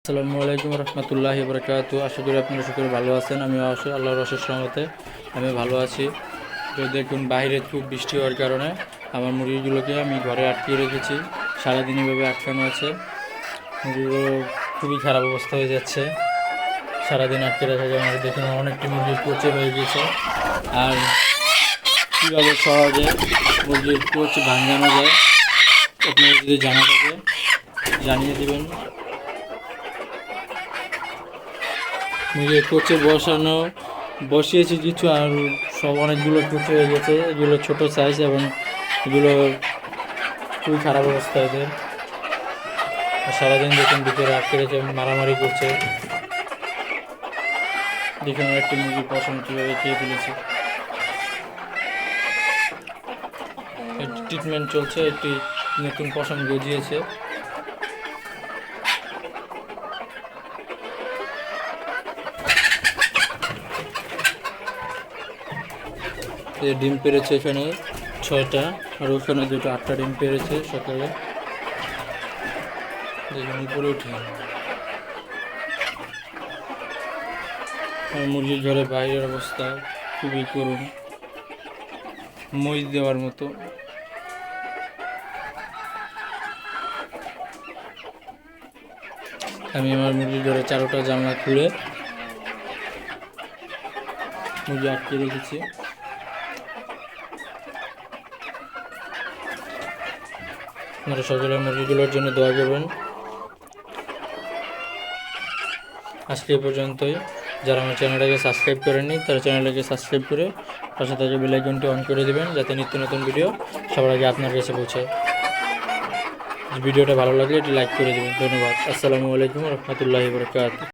আসসালামু আলাইকুম রহমতুল্লাহি বরকাতু। আশা করি আপনারা সকলে ভালো আছেন। আমি আল্লাহর অশেষ রহমতে আমি ভালো আছি। তো দেখুন, বাইরে খুব বৃষ্টি হওয়ার কারণে আমার মুরগিগুলোকে আমি ঘরে আটকিয়ে রেখেছি। সারাদিন এভাবে আটকানো আছে। মুরগিগুলো খুবই খারাপ অবস্থা হয়ে যাচ্ছে সারাদিন আটকে রাখা কারণে। দেখুন, অনেকটি মুরগি পচে হয়ে গেছে। আর কীভাবে সহজে মুরগির কোচ ভাঙানো যায় আপনারা যদি জানা থাকে জানিয়ে দেবেন। মুরগির কোচে বসিয়েছি কিছু, আর সব অনেকগুলো কোচে হয়ে গেছে। এগুলো ছোট সাইজ এবং এগুলো খুবই খারাপ অবস্থা এদের। সারাদিন দেখুন ভিতরে আটকে রেখে মারামারি করছে। দেখুন একটি মুরগি পশম কীভাবে খেয়ে ফেলেছে। ট্রিটমেন্ট চলছে, একটি নতুন পশম গজিয়েছে। ডিম পেড়েছে এখানে 6টা, আর ওখানে দুটো 8টা ডিম পেড়েছে সকালে। দেখুন উপরে উঠে মুরগির ঘরে বাইরের অবস্থা খুবই করুণ, মই দেওয়ার মতো। আমি আমার মুরগির ঘরে 4টা জানলা খুলে মুরগি আটকে রেখেছি। আপনারা সকলে মুরগিগুলোর জন্য দোয়া করবেন। আজকে এ পর্যন্তই। যারা আমার চ্যানেলটাকে সাবস্ক্রাইব করেননি তারা চ্যানেলটাকে সাবস্ক্রাইব করে পাশে থাকা বেল আইকনটি অন করে দেবেন, যাতে নিত্য নতুন ভিডিও সবার আগে আপনার কাছে পৌঁছায়। ভিডিওটা ভালো লাগলে এটি লাইক করে দেবেন। ধন্যবাদ। আসসালামু আলাইকুম রহমতুল্লাহি বরকাতুহু।